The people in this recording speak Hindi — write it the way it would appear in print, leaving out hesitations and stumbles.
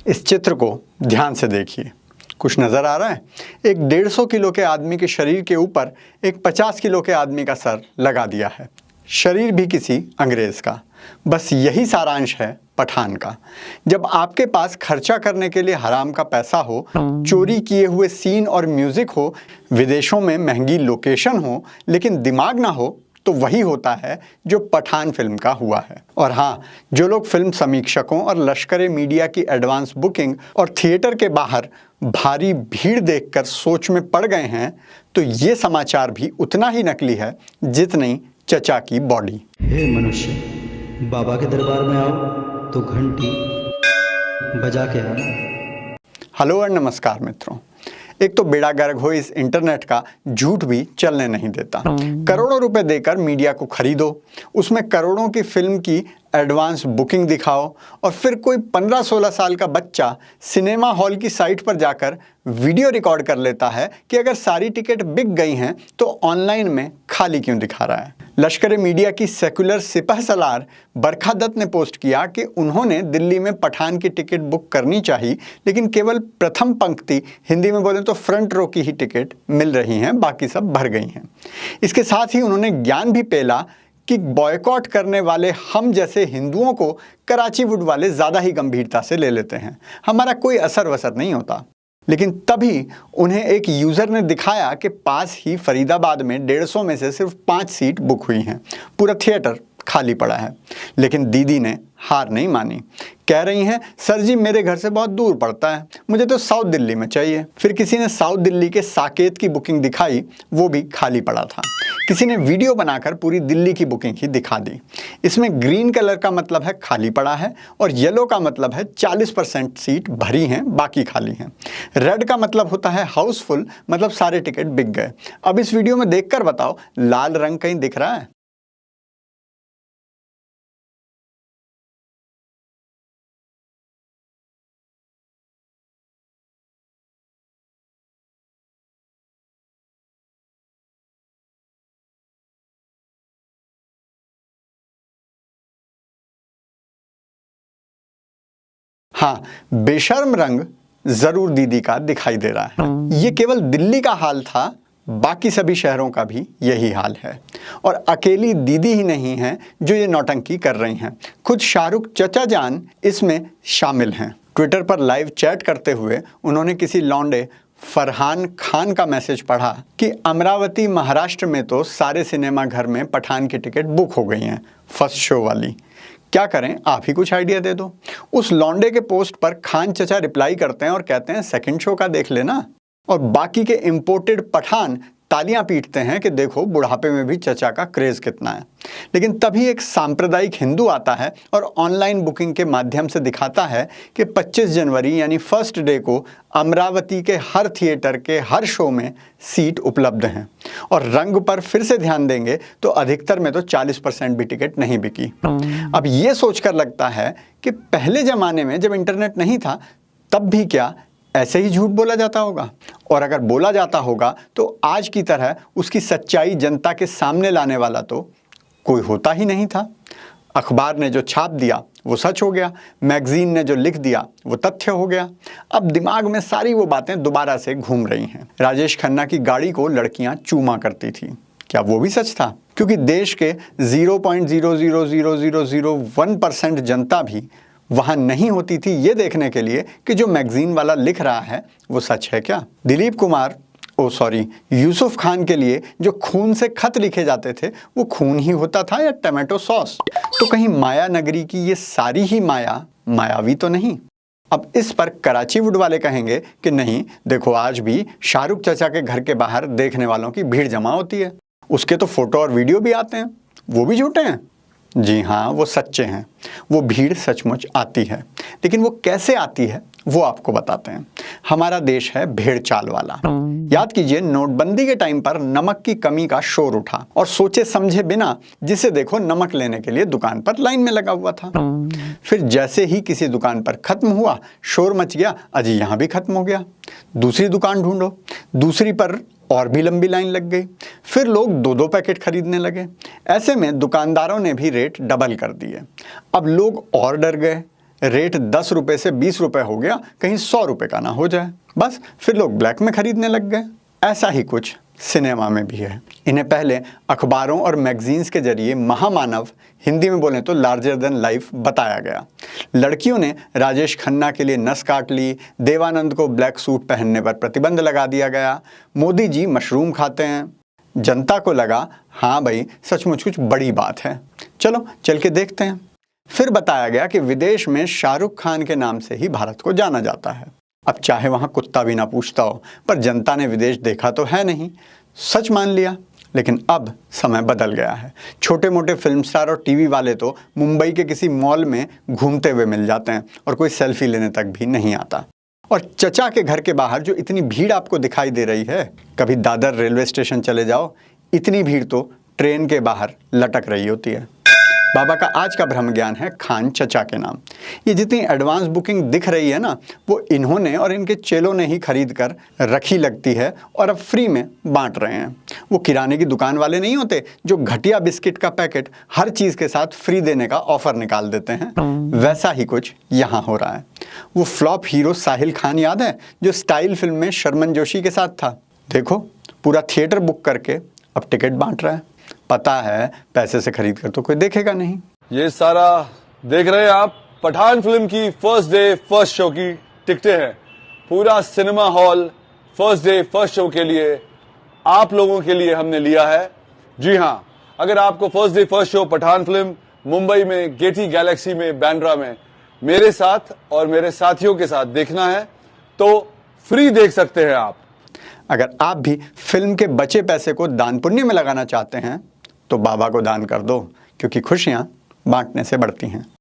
इस चित्र को ध्यान से देखिए, कुछ नज़र आ रहा है? एक 150 किलो के आदमी के शरीर के ऊपर एक 50 किलो के आदमी का सर लगा दिया है। शरीर भी किसी अंग्रेज़ का। बस यही सारांश है पठान का। जब आपके पास खर्चा करने के लिए हराम का पैसा हो, चोरी किए हुए सीन और म्यूज़िक हो, विदेशों में महंगी लोकेशन हो, लेकिन दिमाग ना हो, तो वही होता है जो पठान फिल्म का हुआ है। और हाँ, जो लोग फिल्म समीक्षकों और लश्करे मीडिया की एडवांस बुकिंग और थिएटर के बाहर भारी भीड़ देखकर सोच में पड़ गए हैं, तो ये समाचार भी उतना ही नकली है जितनी चचा की बॉडी। हे मनुष्य, बाबा के दरबार में आओ तो घंटी बजा के आना। हेलो और नमस्कार मित्रों। एक तो बेड़ा गर्क हो इस इंटरनेट का, झूठ भी चलने नहीं देता। करोड़ों रुपए देकर मीडिया को खरीदो, उसमें करोड़ों की फिल्म की एडवांस बुकिंग दिखाओ और फिर कोई 15-16 साल का बच्चा सिनेमा हॉल की साइट पर जाकर वीडियो रिकॉर्ड कर लेता है कि अगर सारी टिकट बिक गई हैं तो ऑनलाइन में खाली क्यों दिखा रहा है। लश्करे मीडिया की सेकुलर सिपह सलार बरखा दत्त ने पोस्ट किया कि उन्होंने दिल्ली में पठान की टिकट बुक करनी चाहिए, लेकिन केवल प्रथम पंक्ति, हिंदी में बोलें तो फ्रंट रो की ही टिकट मिल रही हैं, बाकी सब भर गई हैं। इसके साथ ही उन्होंने ज्ञान भी पेला कि बॉयकॉट करने वाले हम जैसे हिंदुओं को कराची वुड वाले ज़्यादा ही गंभीरता से ले लेते हैं, हमारा कोई असर वसर नहीं होता। लेकिन तभी उन्हें एक यूज़र ने दिखाया कि पास ही फरीदाबाद में 150 में से सिर्फ 5 सीट बुक हुई हैं, पूरा थिएटर खाली पड़ा है। लेकिन दीदी ने हार नहीं मानी, कह रही हैं सर जी मेरे घर से बहुत दूर पड़ता है, मुझे तो साउथ दिल्ली में चाहिए। फिर किसी ने साउथ दिल्ली के साकेत की बुकिंग दिखाई, वो भी खाली पड़ा था। किसी ने वीडियो बनाकर पूरी दिल्ली की बुकिंग ही दिखा दी। इसमें ग्रीन कलर का मतलब है खाली पड़ा है और येलो का मतलब है 40% सीट भरी हैं, बाकी खाली हैं। रेड का मतलब होता है हाउसफुल, मतलब सारे टिकट बिक गए। अब इस वीडियो में देखकर बताओ, लाल रंग कहीं दिख रहा है? हाँ, बेशर्म रंग जरूर दीदी का दिखाई दे रहा है। ये केवल दिल्ली का हाल था, बाकी सभी शहरों का भी यही हाल है। और अकेली दीदी ही नहीं है जो ये नौटंकी कर रही हैं, खुद शाहरुख चचा जान इसमें शामिल हैं। ट्विटर पर लाइव चैट करते हुए उन्होंने किसी लौंडे फरहान खान का मैसेज पढ़ा कि अमरावती महाराष्ट्र में तो सारे सिनेमा घर में पठान की टिकट बुक हो गई हैं, फर्स्ट शो वाली। क्या करें, आप ही कुछ आइडिया दे दो। उस लौंडे के पोस्ट पर खान चचा रिप्लाई करते हैं और कहते हैं सेकंड शो का देख लेना। और बाकी के इंपोर्टेड पठान तालियां पीटते हैं कि देखो बुढ़ापे में भी चचा का क्रेज कितना है। लेकिन तभी एक सांप्रदायिक हिंदू आता है और ऑनलाइन बुकिंग के माध्यम से दिखाता है कि 25 जनवरी यानी फर्स्ट डे को अमरावती के हर थिएटर के हर शो में सीट उपलब्ध हैं। और रंग पर फिर से ध्यान देंगे तो अधिकतर में तो 40% भी टिकट नहीं बिकी। अब ये सोचकर लगता है कि पहले ज़माने में जब इंटरनेट नहीं था तब भी क्या ऐसे ही झूठ बोला जाता होगा? और अगर बोला जाता होगा तो आज की तरह उसकी सच्चाई जनता के सामने लाने वाला तो कोई होता ही नहीं था। अखबार ने जो छाप दिया वो सच हो गया, मैगजीन ने जो लिख दिया वो तथ्य हो गया। अब दिमाग में सारी वो बातें दोबारा से घूम रही हैं। राजेश खन्ना की गाड़ी को लड़कियां चूमा करती थी, क्या वो भी सच था? क्योंकि देश के 0.0000001% जनता भी वहां नहीं होती थी ये देखने के लिए कि जो मैगजीन वाला लिख रहा है वो सच है क्या। यूसुफ खान के लिए जो खून से खत लिखे जाते थे वो खून ही होता था या टमाटो सॉस? तो कहीं माया नगरी की ये सारी ही माया मायावी तो नहीं? अब इस पर कराची वुड वाले कहेंगे कि नहीं देखो, आज भी शाहरुख चचा के घर के बाहर देखने वालों की भीड़ जमा होती है, उसके तो फोटो और वीडियो भी आते हैं, वो भी झूठे हैं। जी हाँ, वो सच्चे हैं, वो भीड़ सचमुच आती है। लेकिन वो कैसे आती है वो आपको बताते हैं। हमारा देश है भेड़ चाल वाला। याद कीजिए, नोटबंदी के टाइम पर नमक की कमी का शोर उठा और सोचे समझे बिना जिसे देखो नमक लेने के लिए दुकान पर लाइन में लगा हुआ था। फिर जैसे ही किसी दुकान पर खत्म हुआ, शोर मच गया, अजी यहाँ भी खत्म हो गया, दूसरी दुकान ढूंढो, दूसरी पर और भी लंबी लाइन लग गई। फिर लोग 2-2 पैकेट खरीदने लगे। ऐसे में दुकानदारों ने भी रेट डबल कर दिए। अब लोग और डर गए, रेट 10 रुपए से 20 रुपए हो गया, कहीं 100 रुपए का ना हो जाए। बस फिर लोग ब्लैक में खरीदने लग गए। ऐसा ही कुछ सिनेमा में भी है। इन्हें पहले अखबारों और मैगजीन्स के जरिए महामानव, हिंदी में बोलें तो लार्जर देन लाइफ बताया गया। लड़कियों ने राजेश खन्ना के लिए नस काट ली, देवानंद को ब्लैक सूट पहनने पर प्रतिबंध लगा दिया गया, मोदी जी मशरूम खाते हैं। जनता को लगा हाँ भाई सचमुच कुछ बड़ी बात है, चलो चल के देखते हैं। फिर बताया गया कि विदेश में शाहरुख खान के नाम से ही भारत को जाना जाता है। अब चाहे वहाँ कुत्ता भी ना पूछता हो, पर जनता ने विदेश देखा तो है नहीं, सच मान लिया। लेकिन अब समय बदल गया है। छोटे मोटे फिल्म स्टार और टीवी वाले तो मुंबई के किसी मॉल में घूमते हुए मिल जाते हैं और कोई सेल्फी लेने तक भी नहीं आता। और चचा के घर के बाहर जो इतनी भीड़ आपको दिखाई दे रही है, कभी दादर रेलवे स्टेशन चले जाओ, इतनी भीड़ तो ट्रेन के बाहर लटक रही होती है। बाबा का आज का ब्रह्म ज्ञान है खान चचा के नाम। ये जितनी एडवांस बुकिंग दिख रही है ना, वो इन्होंने और इनके चेलों ने ही खरीद कर रखी लगती है और अब फ्री में बांट रहे हैं। वो किराने की दुकान वाले नहीं होते जो घटिया बिस्किट का पैकेट हर चीज़ के साथ फ्री देने का ऑफर निकाल देते हैं, वैसा ही कुछ यहाँ हो रहा है। वो फ्लॉप हीरो साहिल खान याद है, जो स्टाइल फिल्म में शर्मन जोशी के साथ था? देखो पूरा थिएटर बुक करके अब टिकट बांट रहा है। पता है पैसे से खरीद कर तो कोई देखेगा नहीं। ये सारा देख रहे हैं आप, पठान फिल्म की फर्स्ट डे फर्स्ट शो की टिकटें हैं। पूरा cinema hall first day first show के लिए आप लोगों के लिए हमने लिया है। जी हाँ, अगर आपको first day first show Pathaan film Mumbai में गेटी गैलेक्सी में बांद्रा में मेरे साथ और मेरे साथियों के साथ देखना है तो फ्री देख सकते हैं आप। अगर आप भी फिल्म के बचे पैसे को दान पुण्य में लगाना चाहते हैं तो बाबा को दान कर दो, क्योंकि खुशियां बांटने से बढ़ती हैं।